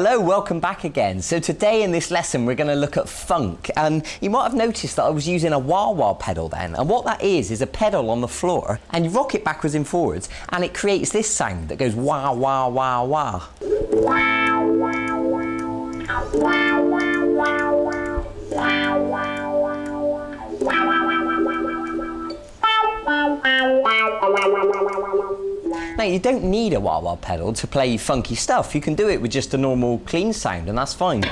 Hello, welcome back again. So today in this lesson we're going to look at funk, and you might have noticed that I was using a wah-wah pedal then, and what that is a pedal on the floor and you rock it backwards and forwards and it creates this sound that goes wah wah wah wah. Now, you don't need a wah-wah pedal to play funky stuff. You can do it with just a normal clean sound, and that's fine.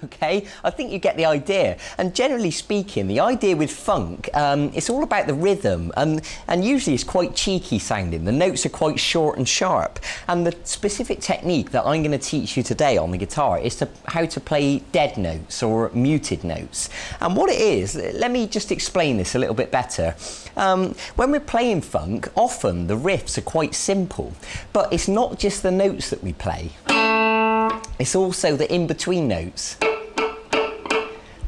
Okay, I think you get the idea. And generally speaking, the idea with funk, it's all about the rhythm, and usually it's quite cheeky sounding. The notes are quite short and sharp. And the specific technique that I'm going to teach you today on the guitar is how to play dead notes or muted notes. And what it is, let me just explain this a little bit better. When we're playing funk, often the riffs are quite simple, but it's not just the notes that we play. It's also the in-between notes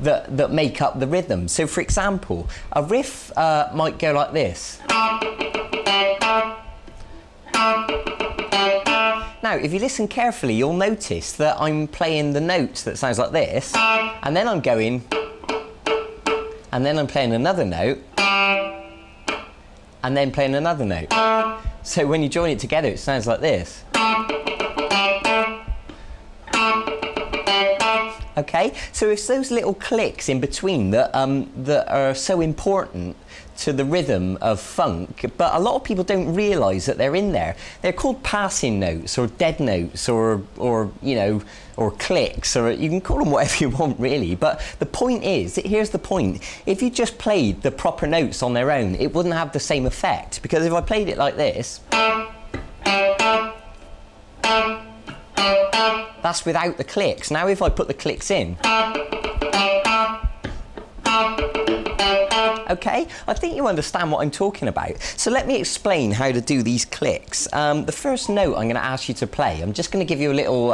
that make up the rhythm. So for example, a riff might go like this. Now, if you listen carefully, you'll notice that I'm playing the note that sounds like this, and then I'm going, and then I'm playing another note, and then playing another note. So when you join it together, it sounds like this. Okay, so it's those little clicks in between that are so important to the rhythm of funk, but a lot of people don't realise that they're in there. They're called passing notes or dead notes or you know, or clicks, or you can call them whatever you want really, but the point is, here's the point, if you just played the proper notes on their own, it wouldn't have the same effect, because if I played it like this, that's without the clicks. Now if I put the clicks in, okay, I think you understand what I'm talking about. So let me explain how to do these clicks. The first note I'm going to ask you to play, I'm just going to give you a little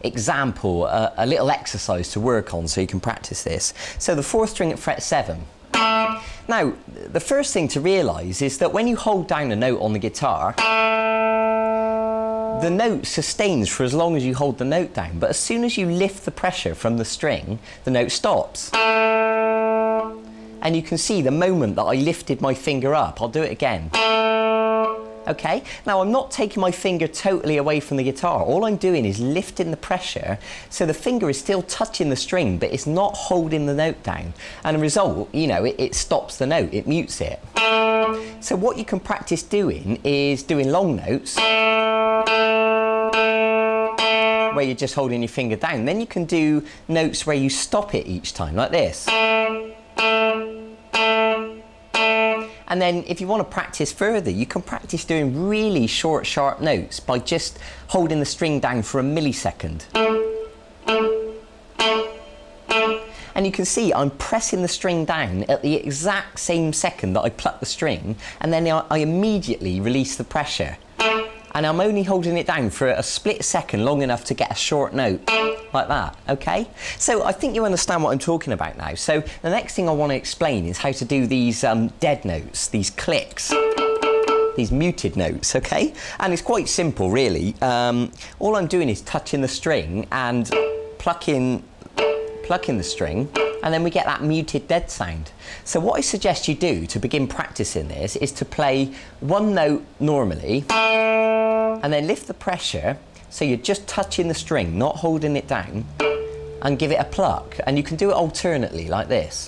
example, a little exercise to work on so you can practice this. So the 4th string at fret 7. Now, the first thing to realise is that when you hold down a note on the guitar, the note sustains for as long as you hold the note down, but as soon as you lift the pressure from the string, the note stops. And you can see the moment that I lifted my finger up, I'll do it again. Okay, now I'm not taking my finger totally away from the guitar, all I'm doing is lifting the pressure, so the finger is still touching the string, but it's not holding the note down. And the result, you know, it stops the note, it mutes it. So what you can practice doing is doing long notes, where you're just holding your finger down. Then you can do notes where you stop it each time, like this. And then if you want to practice further, you can practice doing really short, sharp notes by just holding the string down for a millisecond. And you can see I'm pressing the string down at the exact same second that I pluck the string, and then I immediately release the pressure. And I'm only holding it down for a split second, long enough to get a short note, like that, okay? So I think you understand what I'm talking about now. So the next thing I want to explain is how to do these dead notes, these clicks, these muted notes, okay? And it's quite simple, really. All I'm doing is touching the string and plucking the string, and then we get that muted dead sound. So what I suggest you do to begin practicing this is to play one note normally, and then lift the pressure, so you're just touching the string, not holding it down, and give it a pluck. And you can do it alternately, like this.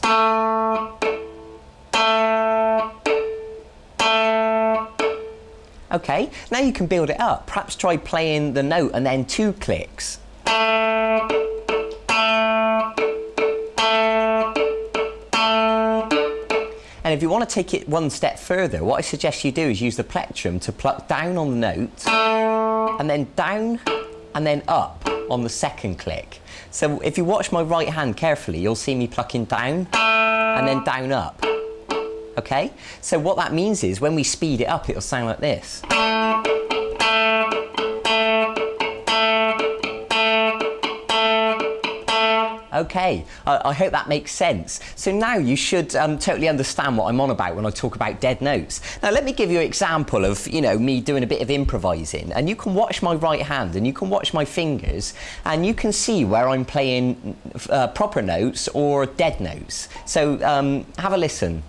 Okay, now you can build it up. Perhaps try playing the note and then 2 clicks. And if you want to take it one step further, what I suggest you do is use the plectrum to pluck down on the note, and then down, and then up on the 2nd click. So if you watch my right hand carefully, you'll see me plucking down, and then down up. Okay? So what that means is, when we speed it up, it'll sound like this. Okay, I hope that makes sense. So now you should totally understand what I'm on about when I talk about dead notes. Now let me give you an example of, you know, me doing a bit of improvising, and you can watch my right hand and you can watch my fingers and you can see where I'm playing proper notes or dead notes. So have a listen.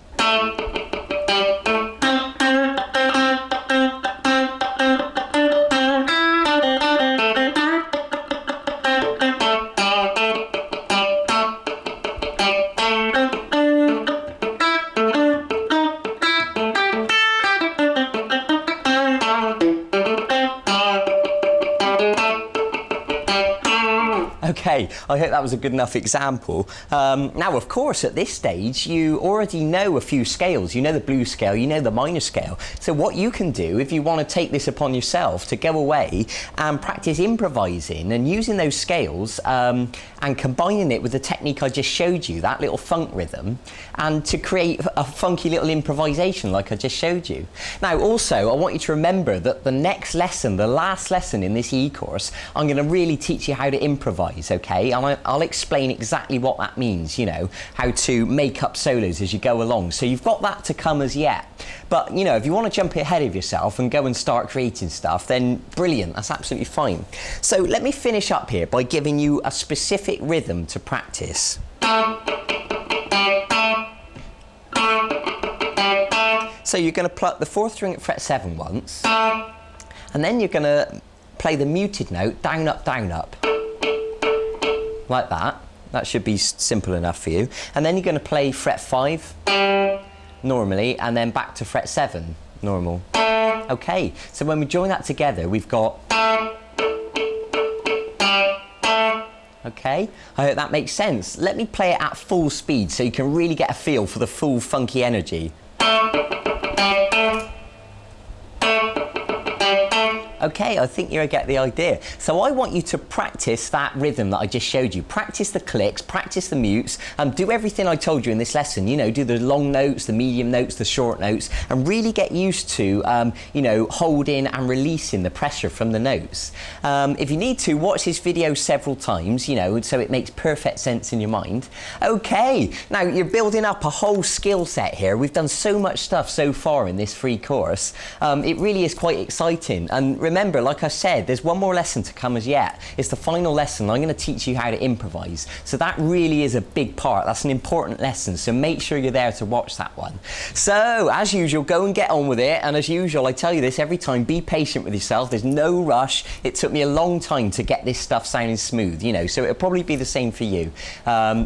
Okay, I hope that was a good enough example. Now, of course, at this stage, you already know a few scales. You know the blues scale, you know the minor scale. So what you can do, if you want to take this upon yourself, to go away and practice improvising and using those scales and combining it with the technique I just showed you, that little funk rhythm, and to create a funky little improvisation like I just showed you. Now, also, I want you to remember that the next lesson, the last lesson in this e-course, I'm going to really teach you how to improvise, okay? And I'll explain exactly what that means, you know, how to make up solos as you go along. So you've got that to come as yet. But, you know, if you want to jump ahead of yourself and go and start creating stuff, then brilliant, that's absolutely fine. So let me finish up here by giving you a specific rhythm to practice. So you're going to pluck the 4th string at fret 7 once, and then you're going to play the muted note down, up, like that. That should be simple enough for you. And then you're going to play fret 5 normally, and then back to fret 7 normal. Okay, so when we join that together, we've got. Okay, I hope that makes sense. Let me play it at full speed so you can really get a feel for the full funky energy. Okay, I think you get the idea. So I want you to practice that rhythm that I just showed you. Practice the clicks, practice the mutes, and do everything I told you in this lesson. You know, do the long notes, the medium notes, the short notes, and really get used to, you know, holding and releasing the pressure from the notes. If you need to, watch this video several times, you know, so it makes perfect sense in your mind. Okay, now you're building up a whole skill set here. We've done so much stuff so far in this free course. It really is quite exciting. And remember, like I said, there's one more lesson to come as yet. It's the final lesson. I'm going to teach you how to improvise. So that really is a big part. That's an important lesson. So make sure you're there to watch that one. So as usual, go and get on with it. And as usual, I tell you this every time, be patient with yourself. There's no rush. It took me a long time to get this stuff sounding smooth, you know, so it'll probably be the same for you.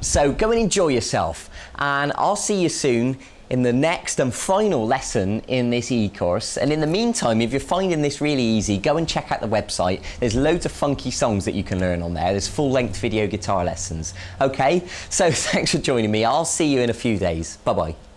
So go and enjoy yourself. And I'll see you soon in the next and final lesson in this e-course. And in the meantime, if you're finding this really easy, go and check out the website. There's loads of funky songs that you can learn on there. There's full-length video guitar lessons. Okay, so thanks for joining me. I'll see you in a few days. Bye-bye.